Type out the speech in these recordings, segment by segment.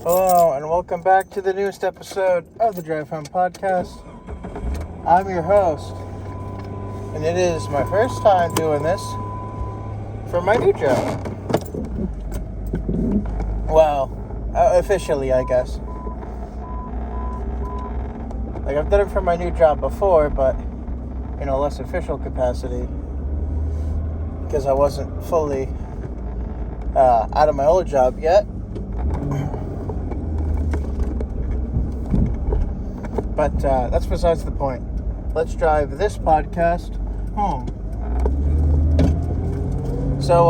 Hello, and welcome back to the newest episode of the Drive Home Podcast. I'm your host, and it is my first time doing this for my new job. Well, officially, I guess. Like, I've done it for my new job before, but in a less official capacity, because I wasn't fully out of my old job yet. But that's besides the point. Let's drive this podcast home. So,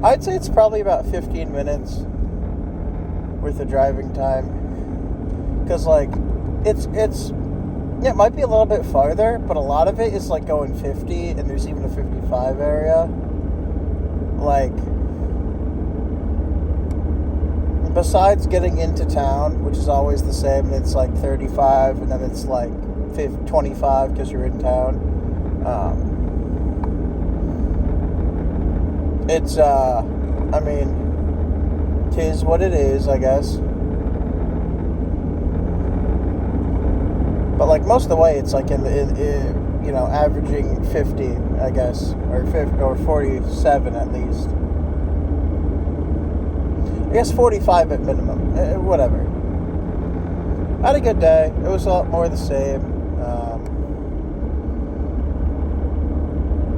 I'd say it's probably about 15 minutes worth of driving time. Because, like, it might be a little bit farther, but a lot of it is, like, going 50, and there's even a 55 area. Like, besides getting into town, which is always the same, it's like 35, and then it's like 25 because you're in town. I mean, 'tis what it is, I guess. But like most of the way, it's like in averaging 50, I guess, or 50 or 47 at least. I guess 45 at minimum. Whatever. I had a good day. It was a lot more of the same.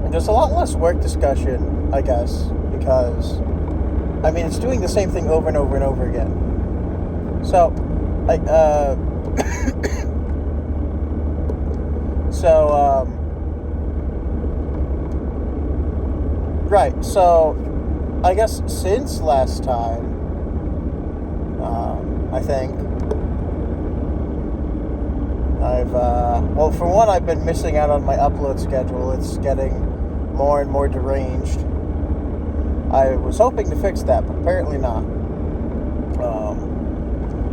There's a lot less work discussion, I guess, because, I mean, it's doing the same thing over and over and over again. So, right, so, I guess since last time, I think for one, I've been missing out on my upload schedule. It's getting more and more deranged. I was hoping to fix that, but apparently not.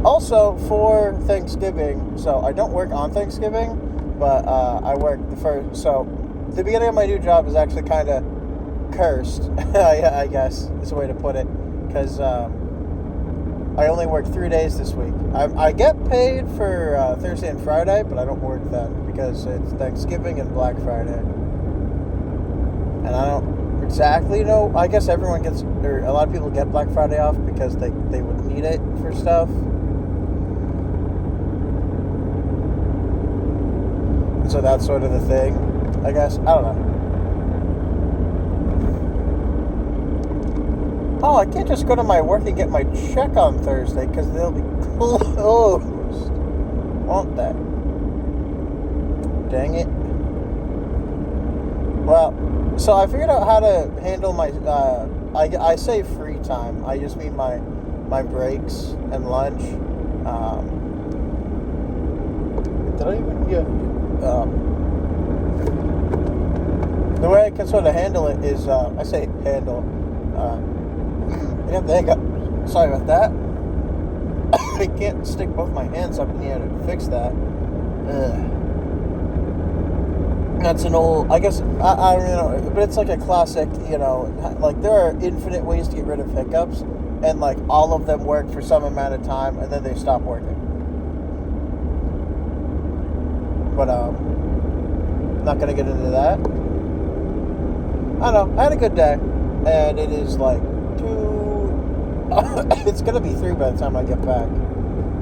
Also, for Thanksgiving, so I don't work on Thanksgiving, but I work so the beginning of my new job is actually kind of cursed, I guess is the way to put it, because I only work 3 days this week. I get paid for Thursday and Friday, but I don't work then because it's Thanksgiving and Black Friday. And I don't exactly know. I guess everyone gets, or a lot of people get Black Friday off because they would need it for stuff. And so that's sort of the thing, I guess. I don't know. Oh, I can't just go to my work and get my check on Thursday because they'll be closed, won't they? Dang it. Well, so I figured out how to handle my, I say free time. I just mean my breaks and lunch. Did I even, yeah. The way I can sort of handle it is, I say handle, yeah, there you go. Sorry about that. I can't stick both my hands up in the air to fix that. That's an old, I guess, I don't know, but it's like a classic, like there are infinite ways to get rid of hiccups, and like all of them work for some amount of time, and then they stop working. But, I'm not going to get into that. I don't know, I had a good day, and it is like 2... it's gonna be 3 by the time I get back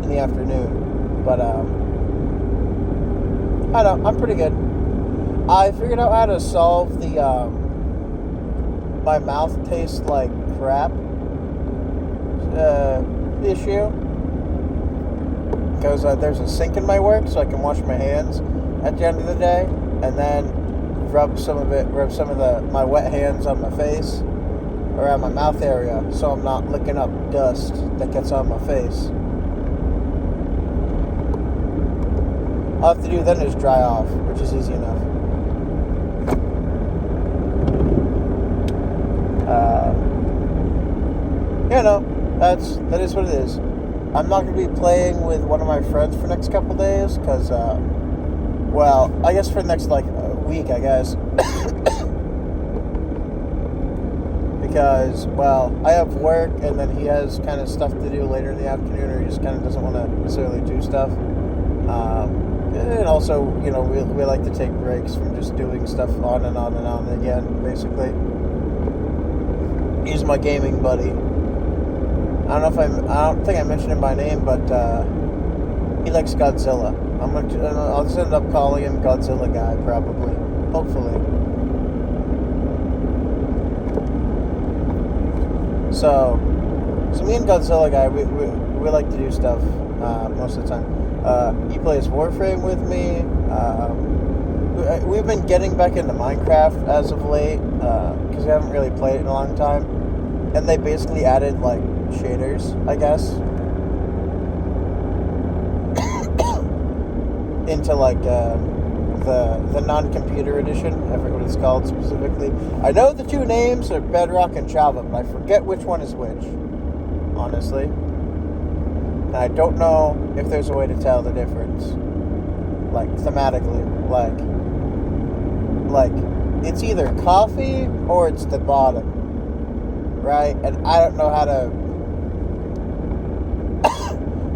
in the afternoon. But I don't know, I'm pretty good. I figured out how to solve the my mouth tastes like crap issue, because there's a sink in my work, so I can wash my hands at the end of the day, and then rub some of my wet hands on my face, around my mouth area, so I'm not licking up dust that gets on my face. All I have to do then is dry off, which is easy enough. That is what it is. I'm not going to be playing with one of my friends for the next couple days, because, I guess for the next, week, I guess. because, well, I have work, and then he has kind of stuff to do later in the afternoon, or he just kind of doesn't want to necessarily do stuff. And also, we like to take breaks from just doing stuff on and on and on again, basically. He's my gaming buddy. I don't think I mentioned him by name, but he likes Godzilla. I'll just end up calling him Godzilla Guy, probably. Hopefully. So me and Godzilla Guy, we like to do stuff most of the time. He plays Warframe with me. We've been getting back into Minecraft as of late, because we haven't really played it in a long time. And they basically added, like, shaders, I guess, into, like, the non-computer edition. I forget what it's called specifically. I know the two names are Bedrock and Java, but I forget which one is which, honestly. And I don't know if there's a way to tell the difference, like, thematically. Like it's either coffee or it's the bottom, right? And I don't know how to...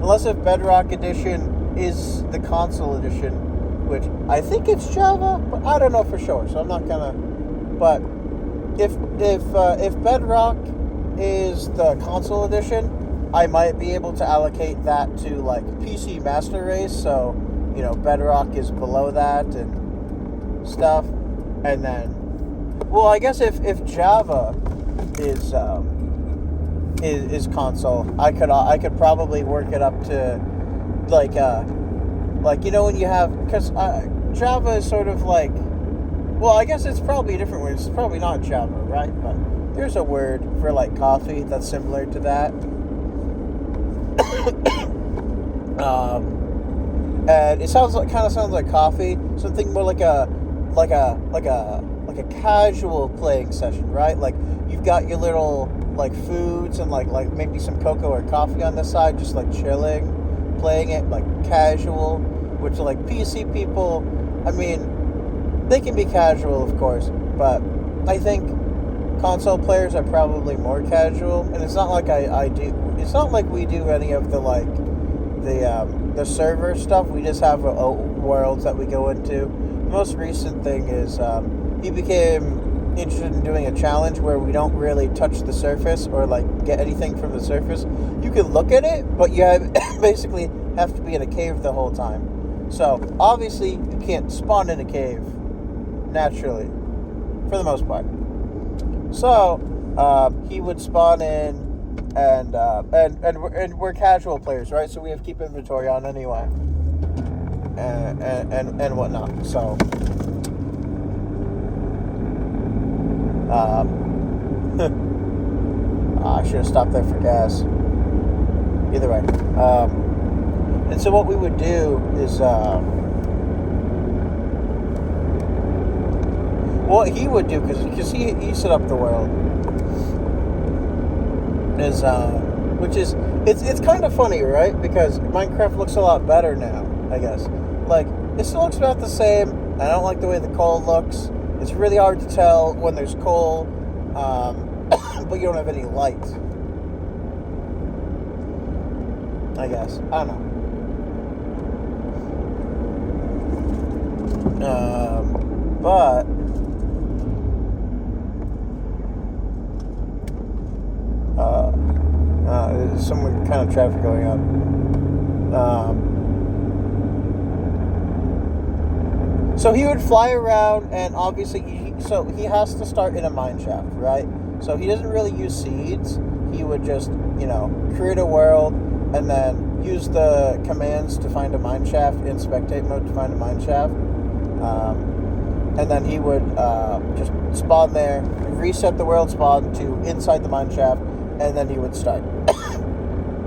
Unless if Bedrock Edition is the console edition, which I think it's Java, but I don't know for sure, so I'm not gonna... But if Bedrock is the console edition, I might be able to allocate that to, like, PC Master Race, so, Bedrock is below that and stuff. And then, well, I guess if Java is console, I could probably work it up to, like when you have, because Java is sort of like, well, I guess it's probably a different word. It's probably not Java, right? But there's a word for, like, coffee that's similar to that. And it kind of sounds like coffee. Something more like a casual playing session, right? Like, you've got your little, like, foods and like maybe some cocoa or coffee on the side, just, like, chilling, playing it, like, casual. Which, like, PC people, I mean, they can be casual, of course, but I think console players are probably more casual. And it's not like it's not like we do any of the, like, the server stuff. We just have worlds that we go into. The most recent thing is he became interested in doing a challenge where we don't really touch the surface or, like, get anything from the surface. You can look at it, but you basically have to be in a cave the whole time. So obviously you can't spawn in a cave naturally, for the most part. So he would spawn in. And we're casual players, right? So we have to keep inventory on anyway, and whatnot. So, I should have stopped there for gas. Either way, and so what we would do is, what he would do, because he set up the world. Is which is it's kind of funny, right? Because Minecraft looks a lot better now, I guess. Like, it still looks about the same. I don't like the way the coal looks. It's really hard to tell when there's coal, but you don't have any light, I guess. I don't know. But there's some kind of traffic going on. So he would fly around, and obviously, he has to start in a mine shaft, right? So he doesn't really use seeds. He would just, create a world, and then use the commands to find a mine shaft in spectate mode to find a mine shaft. And then he would just spawn there, reset the world spawn to inside the mine shaft, and then he would start.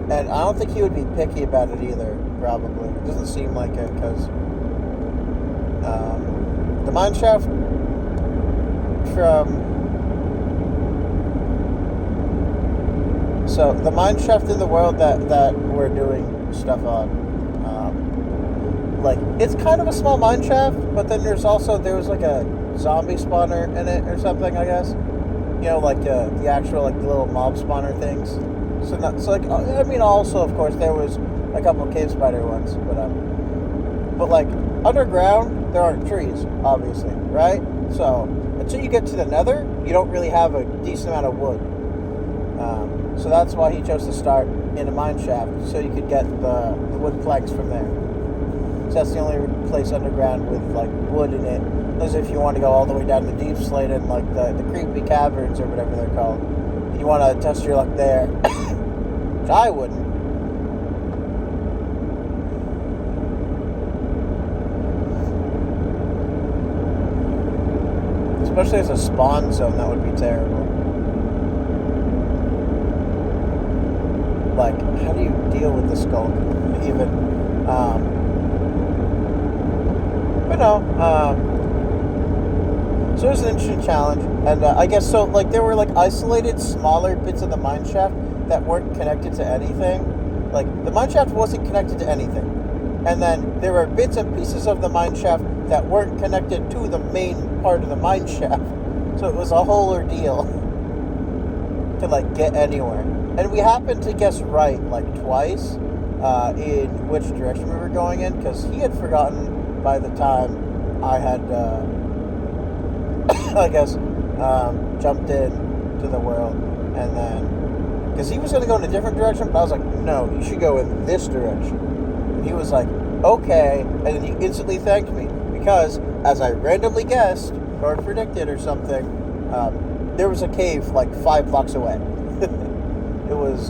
And I don't think he would be picky about it either, probably. It doesn't seem like it, because the mine shaft So the mine shaft in the world that we're doing stuff on, like, it's kind of a small mine shaft, but then there was like a zombie spawner in it or something, I guess. like the actual like the little mob spawner things. So like I mean, also of course there was a couple of cave spider ones, but like underground there aren't trees, obviously, right? So until you get to the Nether, you don't really have a decent amount of wood. So that's why he chose to start in a mine shaft, so you could get the wood planks from there. So that's the only place underground with like wood in it. As if you want to go all the way down the deep slate and like the creepy caverns or whatever they're called. You want to test your luck there. Which I wouldn't. Especially as a spawn zone, that would be terrible. Like, how do you deal with the skull? Even. But no. So it was an interesting challenge. And I guess so, like, there were, like, isolated, smaller bits of the mine shaft that weren't connected to anything. Like, the mine shaft wasn't connected to anything. And then there were bits and pieces of the mine shaft that weren't connected to the main part of the mine shaft. So it was a whole ordeal to, like, get anywhere. And we happened to guess right, like, twice in which direction we were going in, because he had forgotten by the time I had, I guess, jumped in to the world. And then, because he was going to go in a different direction, but I was like, no, you should go in this direction. And he was like, okay. And then he instantly thanked me, because as I randomly guessed, or predicted or something, there was a cave like 5 blocks away. It was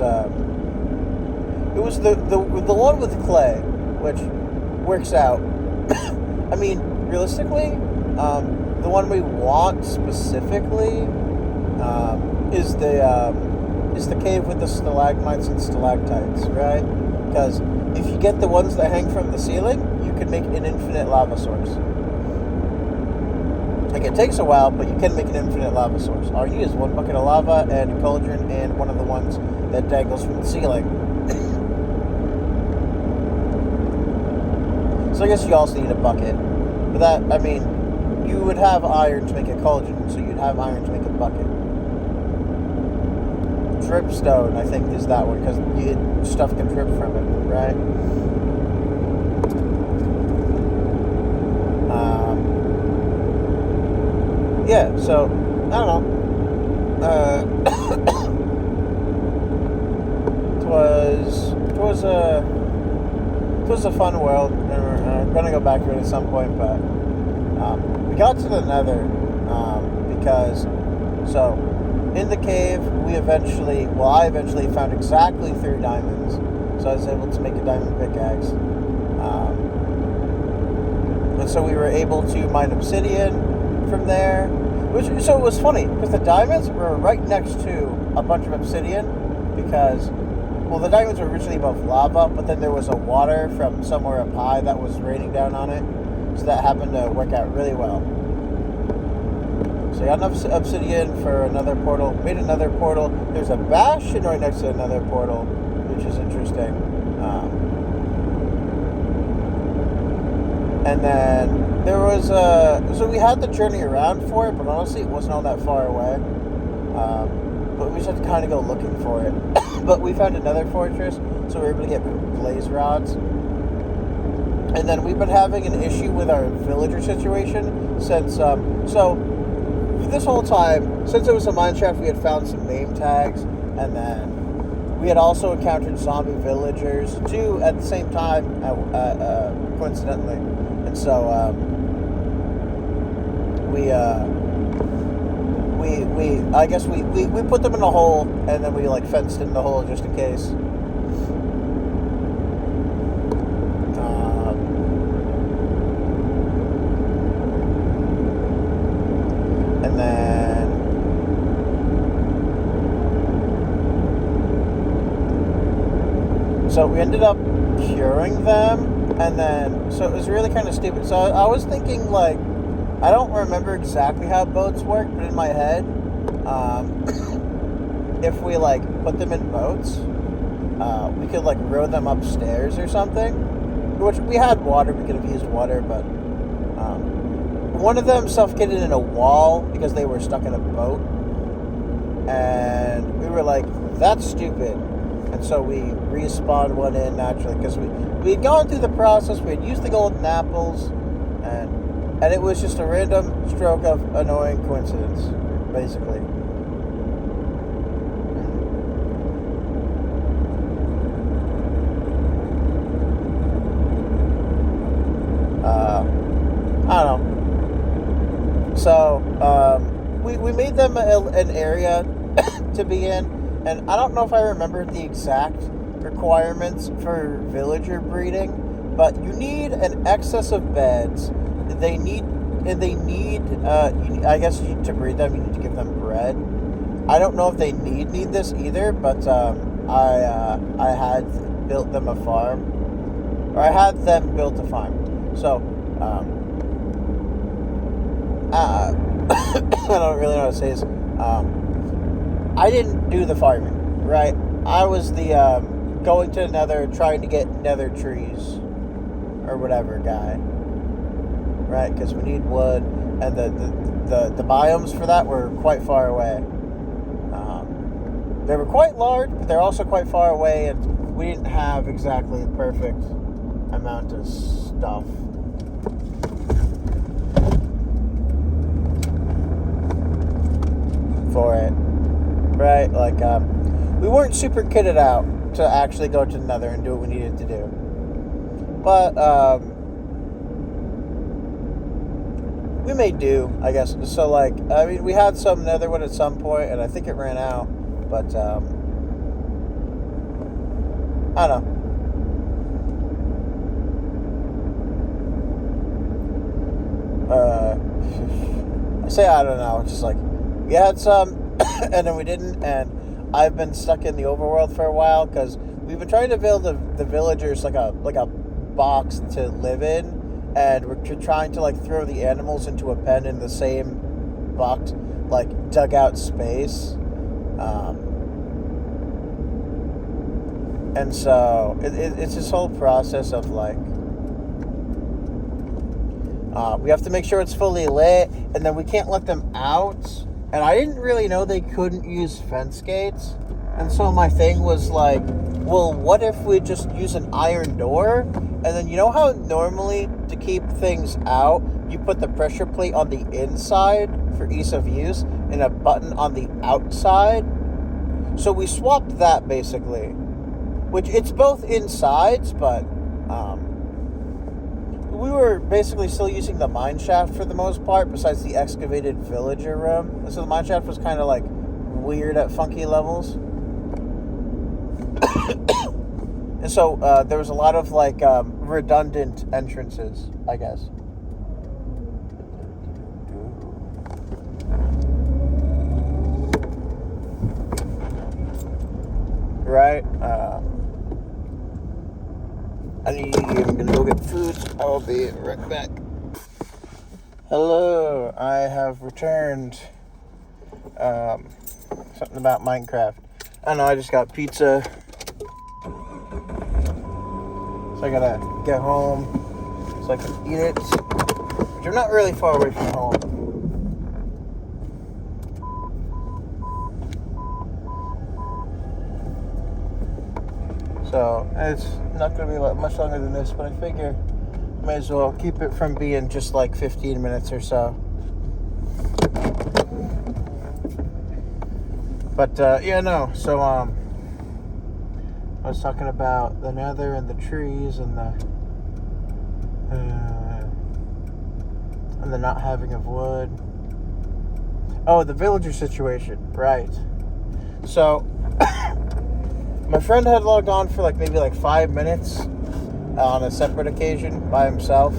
the one with clay, which works out. I mean, realistically, the one we want specifically is the cave with the stalagmites and stalactites, right? Because if you get the ones that hang from the ceiling, you can make an infinite lava source. Like, it takes a while, but you can make an infinite lava source. All you need is 1 bucket of lava and a cauldron and one of the ones that dangles from the ceiling. So I guess you also need a bucket. But that, I mean, you would have iron to make a cauldron, so you'd have iron to make a bucket. Dripstone, I think, is that one, because stuff can drip from it, right? Yeah, so, I don't know. It was a fun world, and we're going to go back to it at some point, but we got to the Nether, because, so, in the cave, I eventually found exactly 3 diamonds, so I was able to make a diamond pickaxe, and so we were able to mine obsidian from there, so it was funny, because the diamonds were right next to a bunch of obsidian, because, well, the diamonds were originally above lava, but then there was a water from somewhere up high that was raining down on it, so that happened to work out really well. So I got enough obsidian for another portal, made another portal. There's a bastion right next to another portal, which is interesting. And then there was so we had the journey around for it, but honestly it wasn't all that far away. But we just had to kind of go looking for it. But we found another fortress, so we were able to get blaze rods. And then we've been having an issue with our villager situation since, so this whole time, since it was a mine shaft, we had found some name tags, and then we had also encountered zombie villagers too at the same time, coincidentally. And so I guess we put them in a hole, and then we like fenced in the hole just in case. And then so we ended up curing them, and then so it was really kind of stupid. So I was thinking, like, I don't remember exactly how boats work, but in my head, if we like put them in boats, we could like row them upstairs or something. Which we had water, we could have used water, but one of them suffocated in a wall because they were stuck in a boat. and we were like, that's stupid. And so we respawned one in naturally, because we had gone through the process, we had used the golden apples, and it was just a random stroke of annoying coincidence, basically. I don't know. So, we made them an area to be in, and I don't know if I remember the exact requirements for villager breeding, but you need an excess of beds. They need, I guess to breed them, you need to give them bread. I don't know if they need this either, but I had built them a farm, or I had them built a farm. So, I don't really know how to say this. I didn't do the farming, right? I was the going to Nether, trying to get Nether trees or whatever guy, right? Because we need wood, and the biomes for that were quite far away. They were quite large, but they're also quite far away, and we didn't have exactly the perfect amount of stuff. For it, right? Like, we weren't super kitted out to actually go to the Nether and do what we needed to do. But, we may do, I guess. So, like, I mean, we had some Netherwood at some point, and I think it ran out. But, I don't know. I say I don't know. It's just like, we had some, and then we didn't, and I've been stuck in the overworld for a while, because we've been trying to build the villagers like a box to live in, and we're trying to, like, throw the animals into a pen in the same box, like, dugout space. And so it's this whole process of, like, we have to make sure it's fully lit, and then we can't let them out. And I didn't really know they couldn't use fence gates. And so my thing was like, well, what if we just use an iron door? And then, you know how normally to keep things out, you put the pressure plate on the inside for ease of use and a button on the outside? So we swapped that, basically. Which, it's both insides, but we were basically still using the mine shaft for the most part, besides the excavated villager room. So the mine shaft was kind of, like, weird at funky levels. And so there was a lot of, like, redundant entrances, I guess. Right? I'm gonna go get food. I'll be right back. Hello, I have returned. Something about Minecraft. I don't know, I just got pizza. So I gotta get home so I can eat it. Which I'm not really far away from home. So it's not going to be much longer than this, but I figure I may as well keep it from being just like 15 minutes or so. But yeah, no. So I was talking about the Nether and the trees and the not having of wood. Oh, the villager situation, right? So. My friend had logged on for maybe 5 minutes on a separate occasion by himself.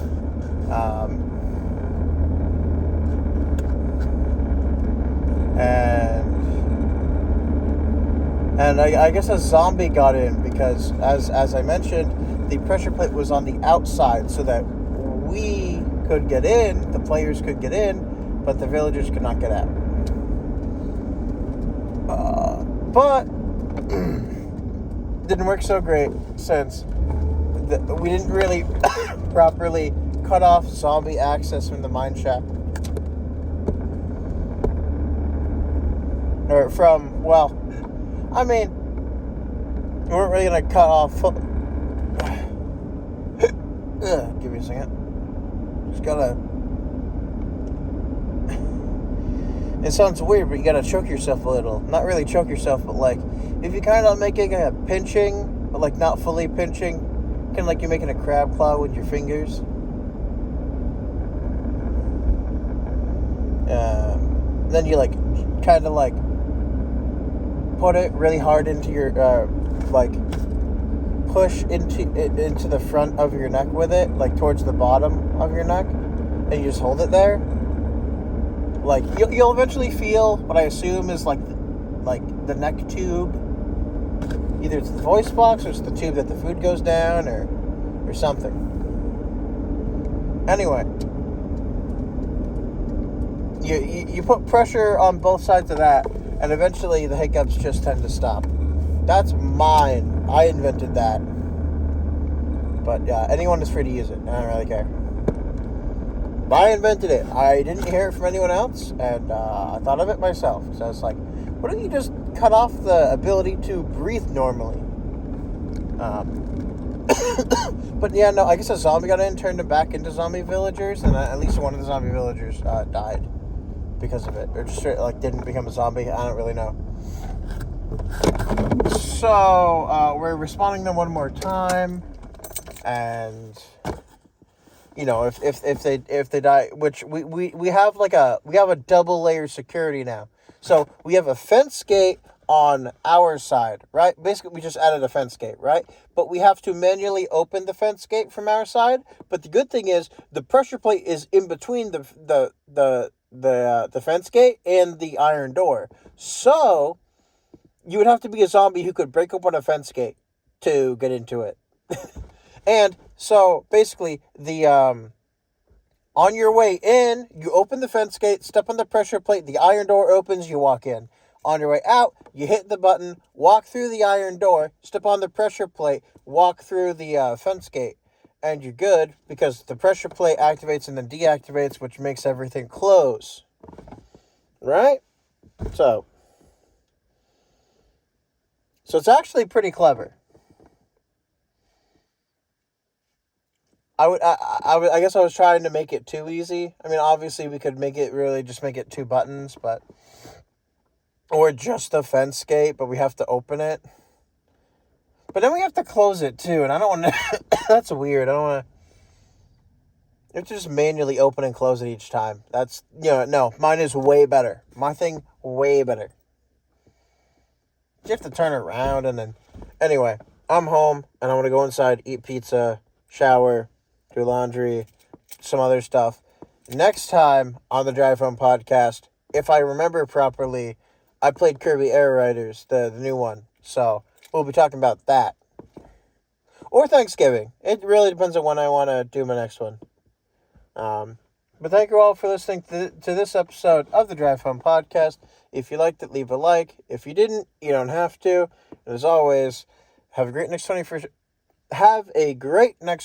And I guess a zombie got in because, as I mentioned, the pressure plate was on the outside so that we could get in, the players could get in, but the villagers could not get out. But didn't work so great since we didn't really properly cut off zombie access from the mine shaft. Or from, well, I mean, we weren't really going to cut off... give me a second. Just gotta... It sounds weird, but you gotta choke yourself a little. Not really choke yourself, but like, if you kind of making a pinching, but like not fully pinching, kind of like you're making a crab claw with your fingers. Then you like, kind of like, put it really hard into your, like, push into the front of your neck with it, like towards the bottom of your neck, and you just hold it there. Like, you'll eventually feel what I assume is like the neck tube. Either it's the voice box or it's the tube that the food goes down or something. Anyway, you put pressure on both sides of that, and eventually the hiccups just tend to stop. That's mine. I invented that. But anyone is free to use it. I don't really care. But I invented it. I didn't hear it from anyone else, and I thought of it myself. So I was like, what if you just cut off the ability to breathe normally? But yeah, no, I guess a zombie got in, turned them back into zombie villagers, and at least one of the zombie villagers died because of it. Or just straight, like, didn't become a zombie. I don't really know. So, we're responding to them one more time, and... You know, if they die, which we have a double layer security now. So we have a fence gate on our side, right? Basically, we just added a fence gate, right? But we have to manually open the fence gate from our side. But the good thing is the pressure plate is in between the fence gate and the iron door. So you would have to be a zombie who could break open a fence gate to get into it. And so basically, on your way in, you open the fence gate, step on the pressure plate, the iron door opens, you walk in. On your way out, you hit the button, walk through the iron door, step on the pressure plate, walk through the fence gate, and you're good because the pressure plate activates and then deactivates, which makes everything close. Right? So it's actually pretty clever. I guess I was trying to make it too easy. I mean, obviously we could make it 2 buttons, but, or just a fence gate, but we have to open it. But then we have to close it too, and I don't want to, that's weird. I don't want to, you have to just manually open and close it each time. That's, no, mine is way better. My thing, way better. You have to turn it around and then, anyway, I'm home and I want to go inside, eat pizza, shower, do laundry, some other stuff. Next time on the Drive Home podcast, if I remember properly, I played Kirby Air Riders, the new one. So we'll be talking about that. Or Thanksgiving. It really depends on when I want to do my next one. But thank you all for listening to this episode of the Drive Home podcast. If you liked it, leave a like. If you didn't, you don't have to. And as always, have a great next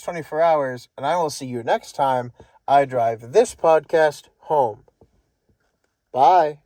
24 hours, and I will see you next time I drive this podcast home. Bye.